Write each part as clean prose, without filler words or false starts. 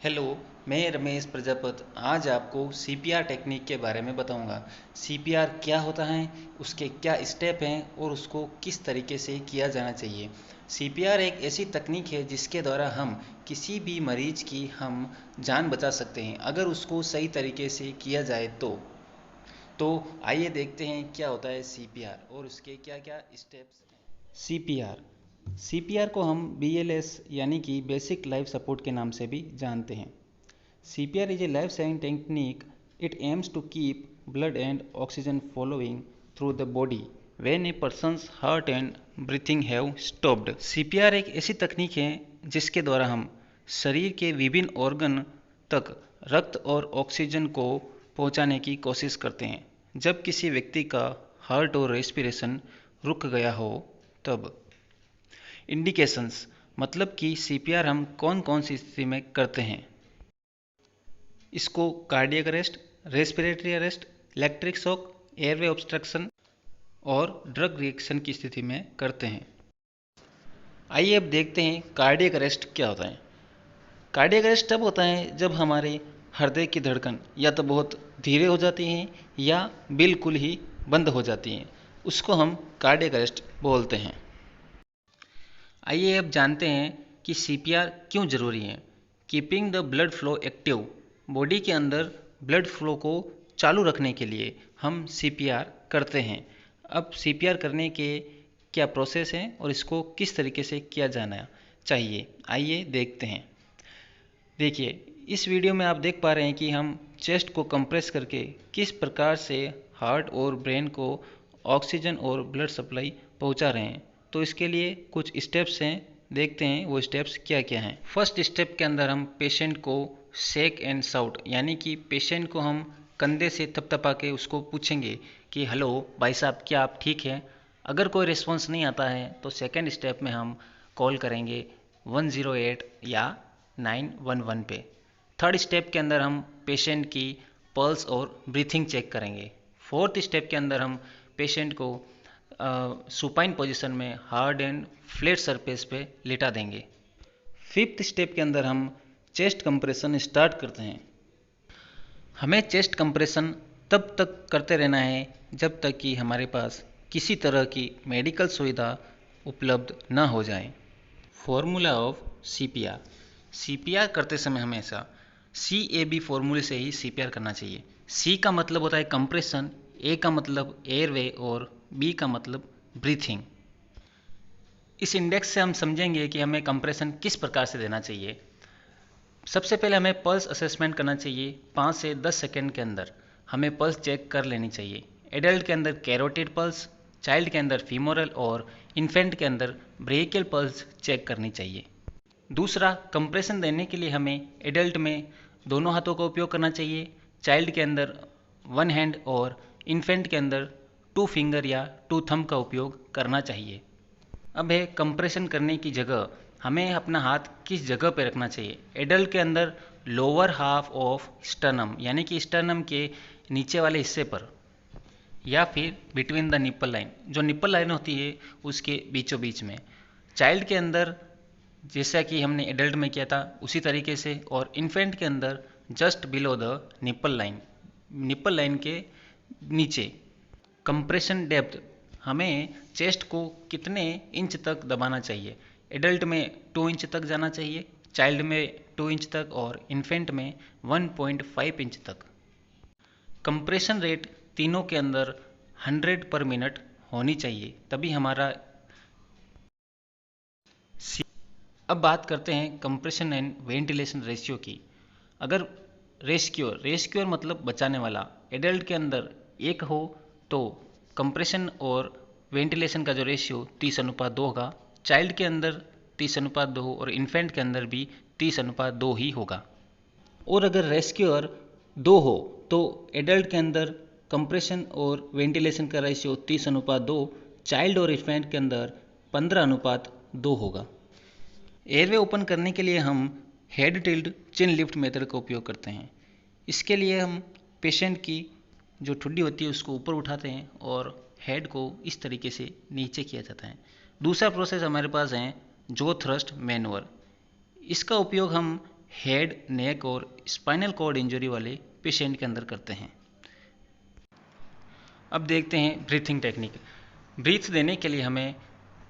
Hello, मैं रमेश प्रजापत आज आपको सीपीआर टेक्निक के बारे में बताऊंगा। सीपीआर क्या होता है, उसके क्या स्टेप हैं और उसको किस तरीके से किया जाना चाहिए। सीपीआर एक ऐसी तकनीक है जिसके द्वारा हम किसी भी मरीज की हम जान बचा सकते हैं अगर उसको सही तरीके से किया जाए तो आइए देखते हैं क्या होता है सीपीआर और उसके क्या क्या स्टेप्स हैं। सीपीआर सीपीआर को हम बीएलएस यानी कि बेसिक लाइफ सपोर्ट के नाम से भी जानते हैं। CPR is a life-saving technique. It aims to keep blood and oxygen flowing through the body when a person's heart and breathing have stopped. CPR एक ऐसी तकनीक है जिसके द्वारा हम शरीर के विभिन्न ऑर्गन तक रक्त और ऑक्सीजन को पहुंचाने की कोशिश करते हैं जब किसी व्यक्ति का हार्ट और रेस्पिरेशन रुक गया हो तब। इंडिकेशंस मतलब कि सीपीआर हम कौन कौन सी स्थिति में करते हैं। इसको cardiac arrest, respiratory arrest, electric shock, airway obstruction और ड्रग रिएक्शन की स्थिति में करते हैं। आइए अब देखते हैं कार्डियक अरेस्ट क्या होता है। कार्डियक अरेस्ट तब होता है जब हमारे हृदय की धड़कन या तो बहुत धीरे हो जाती है या बिल्कुल ही बंद हो जाती है, उसको हम कार्डियक अरेस्ट बोलते हैं। आइए अब जानते हैं कि सीपीआर क्यों जरूरी है। Keeping the blood flow active, body के अंदर ब्लड फ्लो को चालू रखने के लिए हम सीपीआर करते हैं। अब सीपीआर करने के क्या प्रोसेस हैं और इसको किस तरीके से किया जाना चाहिए, आइए देखते हैं। देखिए, इस वीडियो में आप देख पा रहे हैं कि हम चेस्ट को कंप्रेस करके किस प्रकार से हार्ट और ब्रेन को ऑक्सीजन और ब्लड सप्लाई पहुंचा रहे हैं। तो इसके लिए कुछ स्टेप्स हैं, देखते हैं वो स्टेप्स क्या क्या हैं। फर्स्ट स्टेप के अंदर हम पेशेंट को शेक एंड शाउट यानी कि पेशेंट को हम कंधे से थपथपा के उसको पूछेंगे कि हेलो भाई साहब, क्या आप ठीक हैं। अगर कोई रिस्पॉन्स नहीं आता है तो सेकेंड स्टेप में हम कॉल करेंगे 108 या 911 पे। थर्ड स्टेप के अंदर हम पेशेंट की पल्स और ब्रीथिंग चेक करेंगे। फोर्थ स्टेप के अंदर हम पेशेंट को सुपाइन पोजीशन में हार्ड एंड फ्लैट सरफेस पे लेटा देंगे। फिफ्थ स्टेप के अंदर हम चेस्ट कंप्रेशन स्टार्ट करते हैं। हमें चेस्ट कंप्रेशन तब तक करते रहना है जब तक कि हमारे पास किसी तरह की मेडिकल सुविधा उपलब्ध न हो जाए। फॉर्मूला ऑफ सीपीआर, सीपीआर करते समय हमेशा CAB फॉर्मूले से ही सीपीआर करना चाहिए। C का मतलब होता है कंप्रेशन, A का मतलब एयरवे और B का मतलब ब्रीथिंग। इस इंडेक्स से हम समझेंगे कि हमें कंप्रेशन किस प्रकार से देना चाहिए। सबसे पहले हमें पल्स असेसमेंट करना चाहिए। 5 से 10 सेकेंड के अंदर हमें पल्स चेक कर लेनी चाहिए। एडल्ट के अंदर कैरोटिड पल्स, चाइल्ड के अंदर फीमोरल और इन्फेंट के अंदर ब्रेकियल पल्स चेक करनी चाहिए। दूसरा, कंप्रेशन देने के लिए हमें एडल्ट में दोनों हाथों का उपयोग करना चाहिए, चाइल्ड के अंदर 1 हैंड और इन्फेंट के अंदर 2 फिंगर या 2 थंब का उपयोग करना चाहिए। अब है कंप्रेशन करने की जगह, हमें अपना हाथ किस जगह पर रखना चाहिए। एडल्ट के अंदर लोअर हाफ ऑफ स्टर्नम यानी कि स्टर्नम के नीचे वाले हिस्से पर, या फिर बिटवीन द निप्पल लाइन, जो निप्पल लाइन होती है उसके बीचों बीच में। चाइल्ड के अंदर जैसा कि हमने एडल्ट में किया था उसी तरीके से, और इन्फेंट के अंदर just below the nipple line, nipple line के नीचे। कंप्रेशन डेप्थ, हमें चेस्ट को कितने इंच तक दबाना चाहिए। एडल्ट में 2 इंच तक जाना चाहिए, चाइल्ड में 2 इंच तक और इन्फेंट में 1.5 इंच तक। कंप्रेशन रेट तीनों के अंदर 100 पर मिनट होनी चाहिए, तभी हमारा। अब बात करते हैं कंप्रेशन एंड वेंटिलेशन रेशियो की। अगर रेस्क्योर मतलब बचाने वाला एडल्ट के अंदर 1 हो तो कंप्रेशन और वेंटिलेशन का जो रेशियो 30:2 होगा। चाइल्ड के अंदर 30:2 और इन्फेंट के अंदर भी 30:2 ही होगा। और अगर रेस्क्योर 2 हो तो एडल्ट के अंदर कंप्रेशन और वेंटिलेशन का रेशियो 30:2, चाइल्ड और इन्फेंट के अंदर 15:2 होगा। एयरवे ओपन करने के लिए हम हेड टिल्ट चिन लिफ्ट मेथड का उपयोग करते हैं। इसके लिए हम पेशेंट की जो ठुड्डी होती है उसको ऊपर उठाते हैं और हेड को इस तरीके से नीचे किया जाता है। दूसरा प्रोसेस हमारे पास है जो थ्रस्ट मैनूवर। इसका उपयोग हम हेड, नेक और स्पाइनल कॉर्ड इंजरी वाले पेशेंट के अंदर करते हैं। अब देखते हैं ब्रीथिंग टेक्निक। ब्रीथ देने के लिए हमें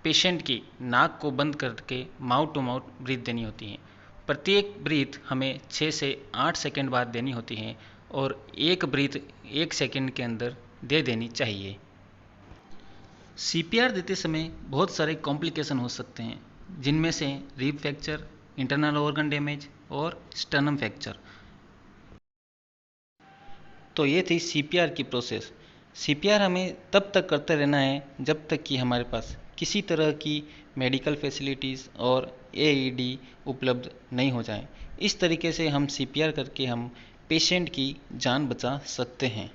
पेशेंट की नाक को बंद करके माउथ टू माउथ ब्रीथ देनी होती है। प्रत्येक ब्रीथ हमें 6 से 8 सेकंड बाद देनी होती है और एक ब्रीथ 1 सेकंड के अंदर दे देनी चाहिए। सीपीआर देते समय बहुत सारे कॉम्प्लिकेशन हो सकते हैं, जिनमें से rib fracture, internal organ damage और स्टर्नम फ्रैक्चर। तो ये थी सीपीआर की प्रोसेस। सीपीआर हमें तब तक करते रहना है जब तक कि हमारे पास किसी तरह की मेडिकल फैसिलिटीज़ और एईडी उपलब्ध नहीं हो जाए। इस तरीके से हम सीपीआर करके हम पेशेंट की जान बचा सकते हैं।